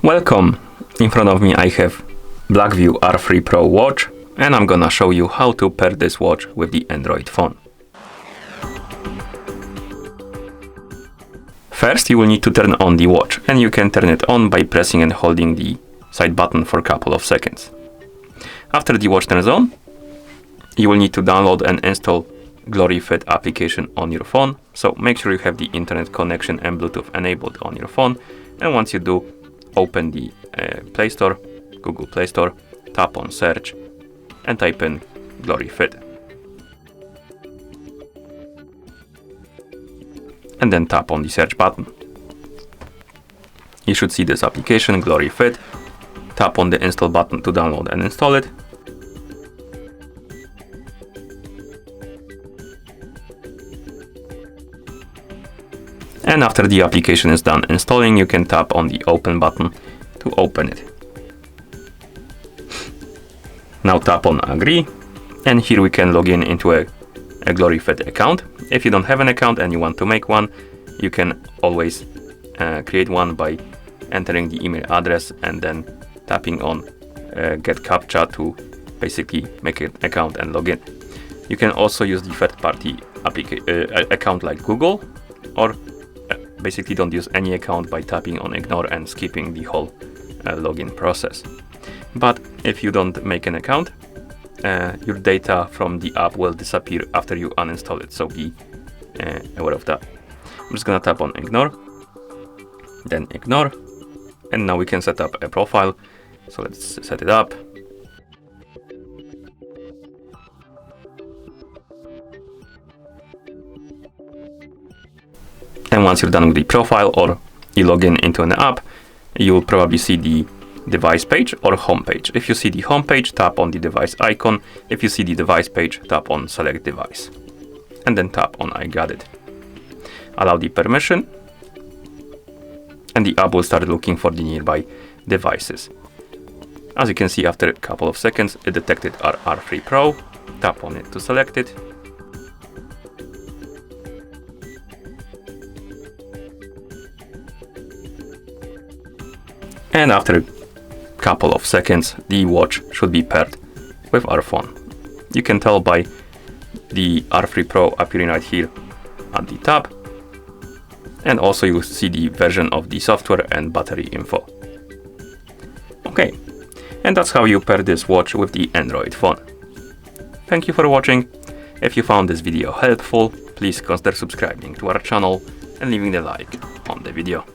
Welcome! In front of me I have BLACKVIEW R3 Pro watch, and I'm gonna show you how to pair this watch with the Android phone. First you will need to turn on the watch, and you can turn it on by pressing and holding the side button for a couple of seconds. After the watch turns on, you will need to download and install GloryFit application on your phone, so make sure you have the internet connection and Bluetooth enabled on your phone, and once you do, open the Play Store, Google Play Store, tap on search and type in GloryFit. And then tap on the search button. You should see this application, GloryFit. Tap on the install button to download and install it. And after the application is done installing, you can tap on the open button to open it. Now tap on agree, and here we can log in into a GloryFit account. If you don't have an account and you want to make one, you can always create one by entering the email address and then tapping on get captcha to basically make an account and log in. You can also use the third-party account like Google, or basically don't use any account by tapping on ignore and skipping the whole login process. But if you don't make an account, your data from the app will disappear after you uninstall it, so be aware of that. I'm just gonna tap on ignore, then ignore, and now we can set up a profile. So let's set it up. And once you're done with the profile, or you log in into an app, you will probably see the device page or home page. If you see the home page, tap on the device icon. If you see the device page, tap on select device. And then tap on I got it. Allow the permission. And the app will start looking for the nearby devices. As you can see, after a couple of seconds, it detected our R3 Pro. Tap on it to select it. And after a couple of seconds, the watch should be paired with our phone. You can tell by the R3 Pro appearing right here at the top. And also you see the version of the software and battery info. Okay, and that's how you pair this watch with the Android phone. Thank you for watching. If you found this video helpful, please consider subscribing to our channel and leaving a like on the video.